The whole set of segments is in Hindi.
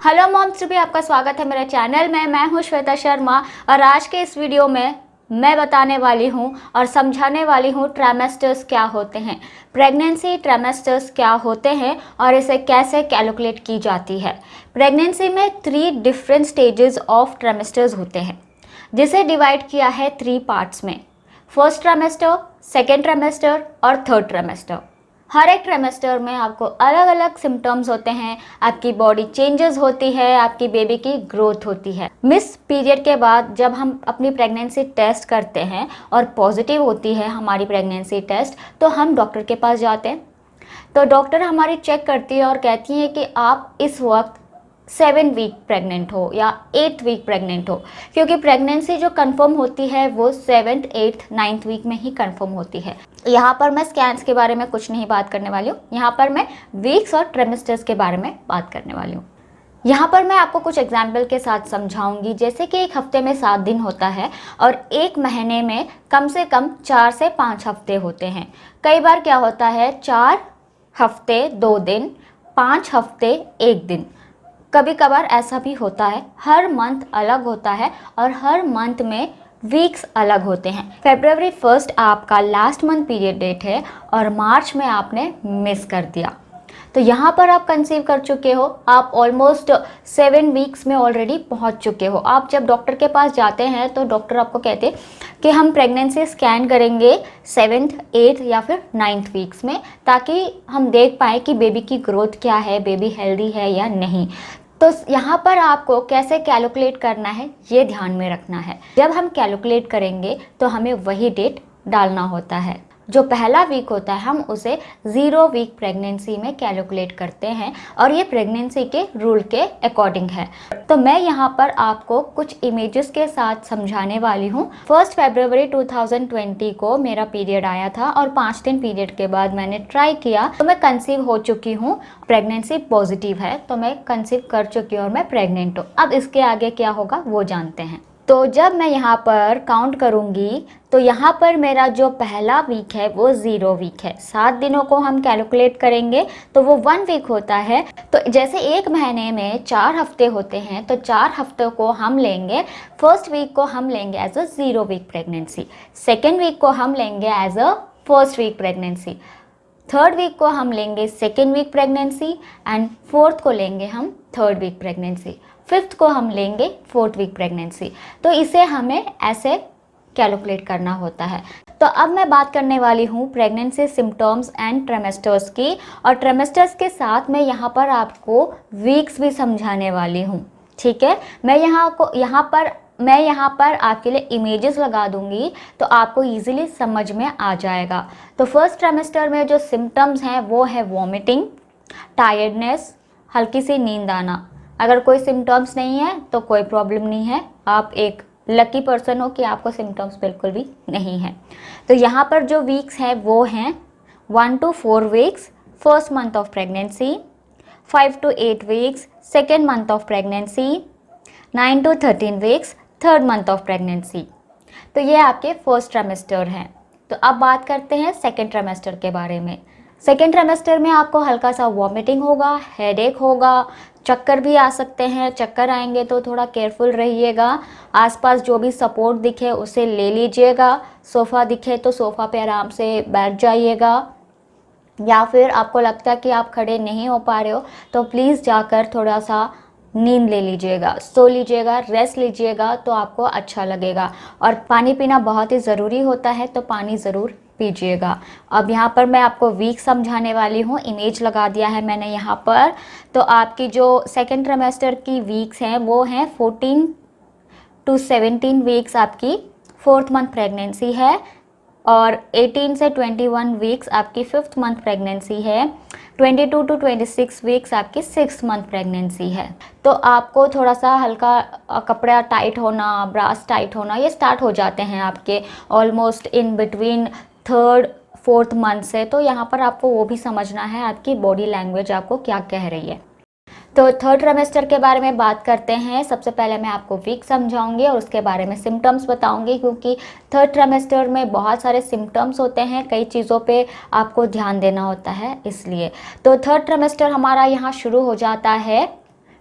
हेलो मॉम्स, भी आपका स्वागत है मेरे चैनल में। मैं हूं श्वेता शर्मा और आज के इस वीडियो में मैं बताने वाली हूं और समझाने वाली हूं ट्राइमेस्टर्स क्या होते हैं, प्रेगनेंसी ट्राइमेस्टर्स क्या होते हैं और इसे कैसे कैलकुलेट की जाती है। प्रेगनेंसी में 3 डिफरेंट स्टेजेस ऑफ ट्राइमेस्टर्स होते हैं जिसे डिवाइड किया है 3 पार्ट्स में। फर्स्ट ट्राइमेस्टर, सेकेंड ट्राइमेस्टर और थर्ड ट्राइमेस्टर। हर एक ट्राइमेस्टर में आपको अलग अलग सिम्टम्स होते हैं, आपकी बॉडी चेंजेस होती है, आपकी बेबी की ग्रोथ होती है। मिस पीरियड के बाद जब हम अपनी प्रेगनेंसी टेस्ट करते हैं और पॉजिटिव होती है हमारी प्रेगनेंसी टेस्ट, तो हम डॉक्टर के पास जाते हैं। तो डॉक्टर हमारी चेक करती है और कहती है कि आप इस वक्त 7 वीक प्रेग्नेंट हो या 8 वीक प्रेग्नेंट हो, क्योंकि प्रेगनेंसी जो कंफर्म होती है वो 7th, 8th, 9th वीक में ही कंफर्म होती है। यहाँ पर मैं स्कैन्स के बारे में कुछ नहीं बात करने वाली हूँ, यहाँ पर मैं वीक्स और ट्राइमेस्टर्स के बारे में बात करने वाली हूँ। यहाँ पर मैं आपको कुछ एग्जाम्पल के साथ समझाऊंगी। जैसे कि एक हफ्ते में 7 दिन होता है और एक महीने में कम से कम 4 से 5 हफ्ते होते हैं। कई बार क्या होता है 4 हफ्ते 2 दिन, 5 हफ्ते 1 दिन, कभी कभार ऐसा भी होता है। हर मंथ अलग होता है और हर मंथ में वीक्स अलग होते हैं। February 1 आपका लास्ट मंथ पीरियड डेट है और मार्च में आपने मिस कर दिया, तो यहाँ पर आप कंसीव कर चुके हो। आप ऑलमोस्ट 7 वीक्स में ऑलरेडी पहुँच चुके हो। आप जब डॉक्टर के पास जाते हैं तो डॉक्टर आपको कहते हैं कि हम प्रेगनेंसी स्कैन करेंगे 7th, 8th या फिर 9th वीक्स में, ताकि हम देख पाएँ कि बेबी की ग्रोथ क्या है, बेबी हेल्दी है या नहीं। तो यहाँ पर आपको कैसे कैलकुलेट करना है ये ध्यान में रखना है। जब हम कैलकुलेट करेंगे तो हमें वही डेट डालना होता है। जो पहला वीक होता है हम उसे 0 वीक प्रेगनेंसी में कैलकुलेट करते हैं और ये प्रेगनेंसी के रूल के अकॉर्डिंग है। तो मैं यहाँ पर आपको कुछ इमेजेस के साथ समझाने वाली हूँ। 1 फरवरी 2020 को मेरा पीरियड आया था और 5 दिन पीरियड के बाद मैंने ट्राई किया तो मैं कंसीव हो चुकी हूँ। प्रेगनेंसी पॉजिटिव है, तो मैं कंसीव कर चुकी हूँ और मैं प्रेग्नेंट हूँ। अब इसके आगे क्या होगा वो जानते हैं। तो जब मैं यहाँ पर काउंट करूँगी तो यहाँ पर मेरा जो पहला वीक है वो 0 वीक है। 7 दिनों को हम कैलकुलेट करेंगे तो वो 1 वीक होता है। तो जैसे एक महीने में 4 हफ्ते होते हैं तो 4 हफ्तों को हम लेंगे। फर्स्ट वीक को हम लेंगे as a 0 week pregnancy, second week को हम लेंगे as a first week pregnancy, third week को हम लेंगे second week pregnancy and fourth को लेंगे हम थर्ड वीक प्रेगनेंसी, फिफ्थ को हम लेंगे फोर्थ वीक प्रेगनेंसी। तो इसे हमें ऐसे कैलकुलेट करना होता है। तो अब मैं बात करने वाली हूँ प्रेगनेंसी सिम्टम्स एंड ट्राइमेस्टर्स की, और ट्राइमेस्टर्स के साथ मैं यहाँ पर आपको वीक्स भी समझाने वाली हूँ। ठीक है, मैं यहाँ पर आपके लिए इमेजेस लगा दूंगी तो आपको इजीली समझ में आ जाएगा। तो फर्स्ट ट्राइमेस्टर में जो सिम्टम्स हैं वो है वॉमिटिंग, टायर्डनेस, हल्की सी नींद आना। अगर कोई सिम्टम्स नहीं है तो कोई प्रॉब्लम नहीं है, आप एक लकी पर्सन हो कि आपको सिम्टम्स बिल्कुल भी नहीं है। तो यहाँ पर जो वीक्स हैं वो हैं 1 to 4 weeks first month of pregnancy, 5 to 8 weeks second month of pregnancy, 9 to 13 weeks third month of pregnancy. तो ये आपके फर्स्ट ट्राइमेस्टर हैं। तो अब बात करते हैं सेकेंड ट्राइमेस्टर के बारे में। सेकेंड ट्राइमेस्टर में आपको हल्का सा वॉमिटिंग होगा, हेडेक होगा, चक्कर भी आ सकते हैं। चक्कर आएंगे तो थोड़ा केयरफुल रहिएगा। आसपास जो भी सपोर्ट दिखे उसे ले लीजिएगा। सोफ़ा दिखे तो सोफ़ा पे आराम से बैठ जाइएगा, या फिर आपको लगता है कि आप खड़े नहीं हो पा रहे हो तो प्लीज़ जाकर थोड़ा सा नींद ले लीजिएगा, सो लीजिएगा, रेस्ट लीजिएगा, तो आपको अच्छा लगेगा। और पानी पीना बहुत ही ज़रूरी होता है, तो पानी ज़रूर पीजिएगा। अब यहाँ पर मैं आपको वीक समझाने वाली हूँ। इमेज लगा दिया है मैंने यहाँ पर। तो आपकी जो सेकेंड ट्राइमेस्टर की वीक्स हैं वो हैं 14 to 17 वीक्स आपकी फोर्थ मंथ प्रेगनेंसी है, और 18 से 21 वीक्स आपकी फिफ्थ मंथ प्रेगनेंसी है, 22 to 26 वीक्स आपकी सिक्स्थ मंथ प्रेगनेंसी है। तो आपको थोड़ा सा हल्का कपड़ा टाइट होना, ब्रास टाइट होना, ये स्टार्ट हो जाते हैं आपके almost in between third fourth month से। तो यहाँ पर आपको वो भी समझना है आपकी बॉडी लैंग्वेज आपको क्या कह रही है। तो थर्ड ट्राइमेस्टर के बारे में बात करते हैं। सबसे पहले मैं आपको वीक समझाऊंगी और उसके बारे में सिम्टम्स बताऊंगी, क्योंकि थर्ड ट्राइमेस्टर में बहुत सारे सिम्टम्स होते हैं, कई चीज़ों पे आपको ध्यान देना होता है इसलिए। तो थर्ड ट्राइमेस्टर हमारा यहाँ शुरू हो जाता है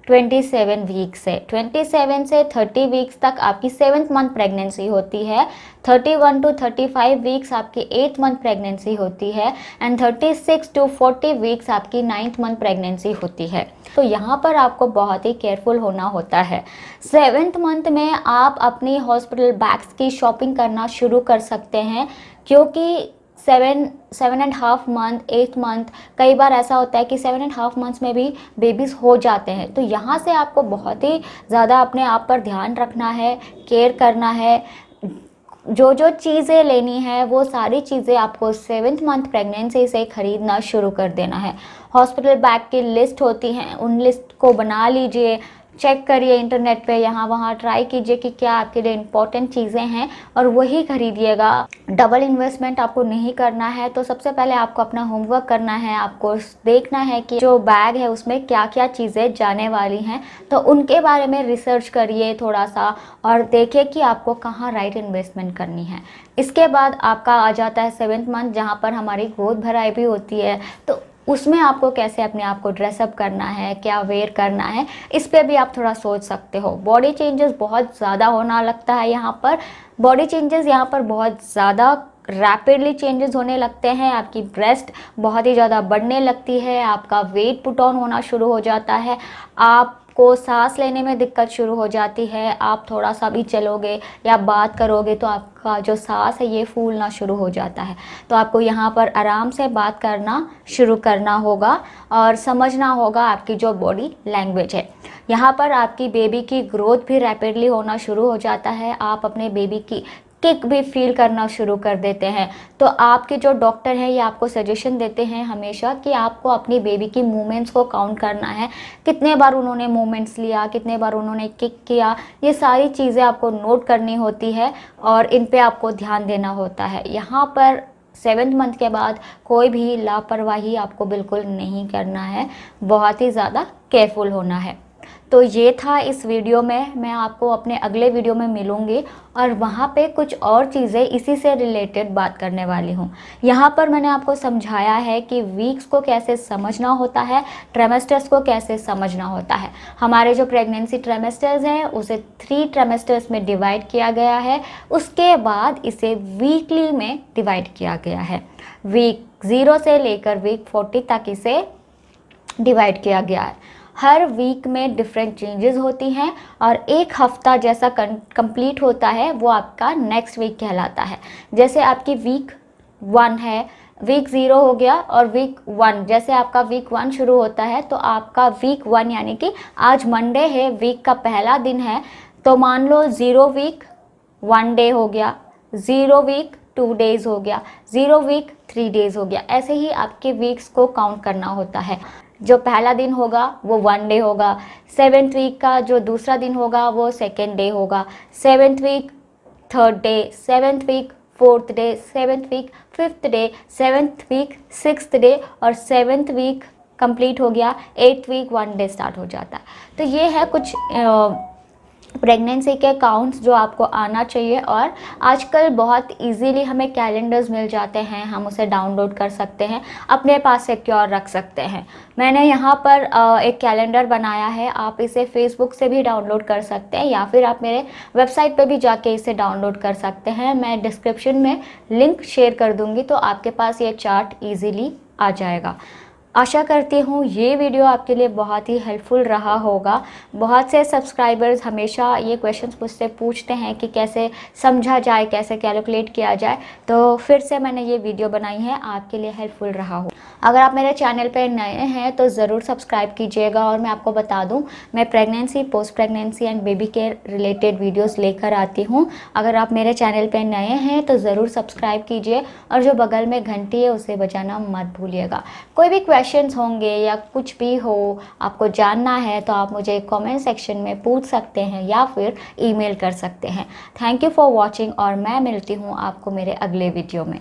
27 वीक्स से 27 से 30 वीक्स तक आपकी 7th मंथ प्रेगनेंसी होती है। 31 टू 35 वीक्स आपकी 8th मंथ प्रेगनेंसी होती है एंड 36 टू 40 वीक्स आपकी 9th मंथ प्रेगनेंसी होती है। तो यहाँ पर आपको बहुत ही केयरफुल होना होता है। 7th मंथ में आप अपनी हॉस्पिटल बैग्स की शॉपिंग करना शुरू कर सकते हैं, क्योंकि 7.5 मंथ 8 मंथ कई बार ऐसा होता है कि 7.5 मंथ्स में भी बेबीज़ हो जाते हैं। तो यहाँ से आपको बहुत ही ज़्यादा अपने आप पर ध्यान रखना है, केयर करना है। जो जो चीज़ें लेनी है वो सारी चीज़ें आपको 7th मंथ प्रेगनेंसी से ख़रीदना शुरू कर देना है। हॉस्पिटल बैग की लिस्ट होती हैं, उन लिस्ट को बना लीजिए, चेक करिए इंटरनेट पे, यहाँ वहाँ ट्राई कीजिए कि क्या आपके लिए इम्पोर्टेंट चीज़ें हैं और वही खरीदिएगा। डबल इन्वेस्टमेंट आपको नहीं करना है। तो सबसे पहले आपको अपना होमवर्क करना है, आपको देखना है कि जो बैग है उसमें क्या क्या चीज़ें जाने वाली हैं, तो उनके बारे में रिसर्च करिए थोड़ा सा और देखिए कि आपको कहाँ राइट इन्वेस्टमेंट करनी है। इसके बाद आपका आ जाता है 7th मंथ, जहाँ पर हमारी ग्रोथ भराई भी होती है। तो उसमें आपको कैसे अपने आप को ड्रेसअप करना है, क्या वेयर करना है, इस पे भी आप थोड़ा सोच सकते हो। बॉडी चेंजेस बहुत ज़्यादा होना लगता है यहाँ पर। बॉडी चेंजेस यहाँ पर बहुत ज़्यादा रैपिडली चेंजेस होने लगते हैं। आपकी ब्रेस्ट बहुत ही ज़्यादा बढ़ने लगती है, आपका वेट पुट ऑन होना शुरू हो जाता है, आपको सांस लेने में दिक्कत शुरू हो जाती है। आप थोड़ा सा भी चलोगे या बात करोगे तो आपका जो सांस है ये फूलना शुरू हो जाता है। तो आपको यहाँ पर आराम से बात करना शुरू करना होगा और समझना होगा आपकी जो बॉडी लैंग्वेज है। यहाँ पर आपकी बेबी की ग्रोथ भी रैपिडली होना शुरू हो जाता है। आप अपने बेबी की किक भी फील करना शुरू कर देते हैं। तो आपके जो डॉक्टर हैं ये आपको सजेशन देते हैं हमेशा कि आपको अपनी बेबी की मूवमेंट्स को काउंट करना है, कितने बार उन्होंने मूवमेंट्स लिया, कितने बार उन्होंने किक किया, ये सारी चीज़ें आपको नोट करनी होती है और इन पे आपको ध्यान देना होता है। यहाँ पर 7th मंथ के बाद कोई भी लापरवाही आपको बिल्कुल नहीं करना है, बहुत ही ज़्यादा केयरफुल होना है। तो ये था इस वीडियो में। मैं आपको अपने अगले वीडियो में मिलूँगी और वहाँ पे कुछ और चीज़ें इसी से रिलेटेड बात करने वाली हूँ। यहाँ पर मैंने आपको समझाया है कि वीक्स को कैसे समझना होता है, ट्राइमेस्टर्स को कैसे समझना होता है। हमारे जो प्रेगनेंसी ट्राइमेस्टर्स हैं उसे 3 ट्राइमेस्टर्स में डिवाइड किया गया है, उसके बाद इसे वीकली में डिवाइड किया गया है। वीक 0 से लेकर वीक 40 तक इसे डिवाइड किया गया है। हर वीक में डिफरेंट चेंजेस होती हैं और एक हफ्ता जैसा कंप्लीट होता है वो आपका नेक्स्ट वीक कहलाता है। जैसे आपकी वीक 1 है, वीक 0 हो गया और वीक 1, जैसे आपका वीक 1 शुरू होता है तो आपका वीक 1 यानी कि आज मंडे है, वीक का पहला दिन है, तो मान लो 0 वीक 1 डे हो गया, 0 वीक 2 डेज़ हो गया, 0 वीक 3 डेज़ हो गया। ऐसे ही आपके वीक्स को काउंट करना होता है। जो पहला दिन होगा वो 1 डे होगा, 7th वीक का जो दूसरा दिन होगा वो 2nd डे होगा, 7th week 3rd day, 7th week 4th day, 7th week 5th day, 7th week 6th day और 7th वीक कंप्लीट हो गया, 8th वीक 1 डे स्टार्ट हो जाता है। तो ये है कुछ प्रेगनेंसी के काउंट्स जो आपको आना चाहिए। और आजकल बहुत इजीली हमें कैलेंडर्स मिल जाते हैं, हम उसे डाउनलोड कर सकते हैं, अपने पास सिक्योर रख सकते हैं। मैंने यहाँ पर एक कैलेंडर बनाया है, आप इसे फेसबुक से भी डाउनलोड कर सकते हैं या फिर आप मेरे वेबसाइट पे भी जाके इसे डाउनलोड कर सकते हैं। मैं डिस्क्रिप्शन में लिंक शेयर कर दूँगी तो आपके पास ये चार्ट ईज़िली आ जाएगा। आशा करती हूँ ये वीडियो आपके लिए बहुत ही हेल्पफुल रहा होगा। बहुत से सब्सक्राइबर्स हमेशा ये क्वेश्चंस मुझसे पूछते हैं कि कैसे समझा जाए, कैसे कैलकुलेट किया जाए, तो फिर से मैंने ये वीडियो बनाई है, आपके लिए हेल्पफुल रहा हो। अगर आप मेरे चैनल पर नए हैं तो ज़रूर सब्सक्राइब कीजिएगा। और मैं आपको बता दूँ, मैं pregnancy, post pregnancy and baby care related videos लेकर आती हूँ। अगर आप मेरे चैनल पर नए हैं तो ज़रूर सब्सक्राइब कीजिए और जो बगल में घंटी है उसे बजाना मत भूलिएगा। कोई भी क्वेश्चंस होंगे या कुछ भी हो आपको जानना है तो आप मुझे कमेंट सेक्शन में पूछ सकते हैं या फिर ईमेल कर सकते हैं। थैंक यू फॉर वॉचिंग और मैं मिलती हूँ आपको मेरे अगले वीडियो में।